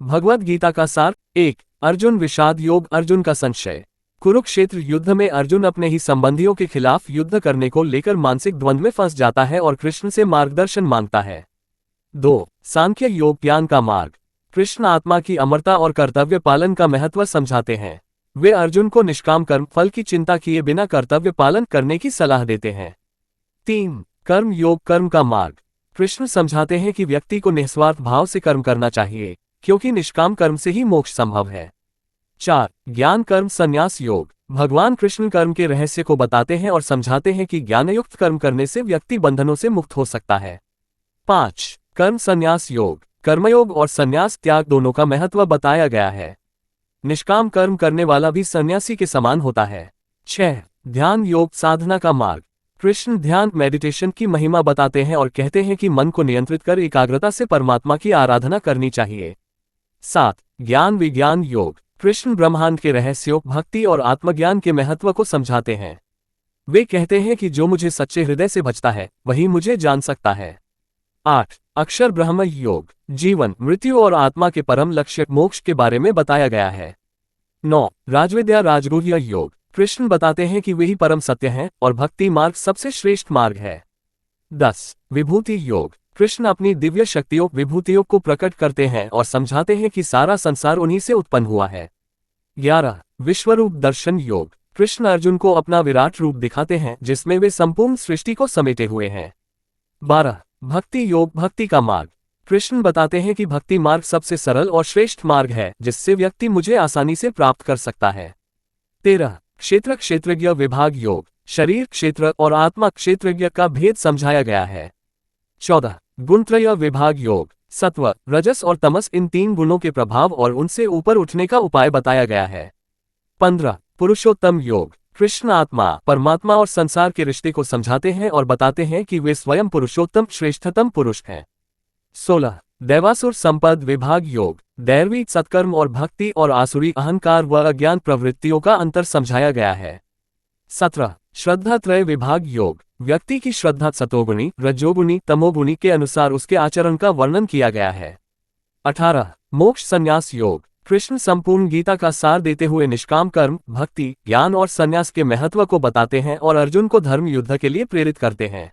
भगवद गीता का सार। 1। अर्जुन विषाद योग। अर्जुन का संशय। कुरुक्षेत्र युद्ध में अर्जुन अपने ही संबंधियों के खिलाफ युद्ध करने को लेकर मानसिक द्वंद्व में फंस जाता है और कृष्ण से मार्गदर्शन मांगता है। 2। सांख्य योग ज्ञान का मार्ग। कृष्ण आत्मा की अमरता और कर्तव्य पालन का महत्व समझाते हैं। वे अर्जुन को निष्काम कर्म फल की चिंता किए बिना कर्तव्य पालन करने की सलाह देते हैं। 3। कर्म योग कर्म का मार्ग। कृष्ण समझाते हैं कि व्यक्ति को निस्वार्थ भाव से कर्म करना चाहिए, क्योंकि निष्काम कर्म से ही मोक्ष संभव है। 4। ज्ञान कर्म संन्यास योग। भगवान कृष्ण कर्म के रहस्य को बताते हैं और समझाते हैं कि ज्ञानयुक्त कर्म करने से व्यक्ति बंधनों से मुक्त हो सकता है। 5। कर्म संन्यास योग। कर्मयोग और संन्यास त्याग दोनों का महत्व बताया गया है। निष्काम कर्म करने वाला भी सन्यासी के समान होता है। 6। ध्यान योग साधना का मार्ग। कृष्ण ध्यान मेडिटेशन की महिमा बताते हैं और कहते हैं कि मन को नियंत्रित कर एकाग्रता से परमात्मा की आराधना करनी चाहिए। 7। ज्ञान विज्ञान योग। कृष्ण ब्रह्मांड के रहस्यों, भक्ति और आत्मज्ञान के महत्व को समझाते हैं। वे कहते हैं कि जो मुझे सच्चे हृदय से भजता है वही मुझे जान सकता है। 8। अक्षर ब्रह्म योग। जीवन, मृत्यु और आत्मा के परम लक्ष्य मोक्ष के बारे में बताया गया है। 9। राजविद्या राजगुह्य योग। कृष्ण बताते हैं कि वही परम सत्य हैं और भक्ति मार्ग सबसे श्रेष्ठ मार्ग है। 10। विभूति योग। कृष्ण अपनी दिव्य शक्तियों विभूतियों को प्रकट करते हैं और समझाते हैं कि सारा संसार उन्हीं से उत्पन्न हुआ है। 11। विश्वरूप दर्शन योग। कृष्ण अर्जुन को अपना विराट रूप दिखाते हैं जिसमें वे संपूर्ण सृष्टि को समेटे हुए हैं। 12। भक्ति योग भक्ति का मार्ग। कृष्ण बताते हैं कि भक्ति मार्ग सबसे सरल और श्रेष्ठ मार्ग है जिससे व्यक्ति मुझे आसानी से प्राप्त कर सकता है। 13। क्षेत्र क्षेत्रज्ञ विभाग योग। शरीर क्षेत्र और आत्मा क्षेत्रज्ञ का भेद समझाया गया है। 14। गुणत्रय विभाग योग। सत्व, रजस और तमस इन 3 गुणों के प्रभाव और उनसे ऊपर उठने का उपाय बताया गया है। 15। पुरुषोत्तम योग। कृष्ण आत्मा, परमात्मा और संसार के रिश्ते को समझाते हैं और बताते हैं कि वे स्वयं पुरुषोत्तम श्रेष्ठतम पुरुष हैं। 16। दैवासुर संपद विभाग योग। दैवी सत्कर्म और भक्ति और आसुरी अहंकार व अज्ञान प्रवृत्तियों का अंतर समझाया गया है। 17। श्रद्धा त्रय विभाग योग। व्यक्ति की श्रद्धा सतोगुणी, रजोगुणी, तमोगुणी के अनुसार उसके आचरण का वर्णन किया गया है। 18। मोक्ष संन्यास योग। कृष्ण संपूर्ण गीता का सार देते हुए निष्काम कर्म, भक्ति, ज्ञान और संन्यास के महत्व को बताते हैं और अर्जुन को धर्म युद्ध के लिए प्रेरित करते हैं।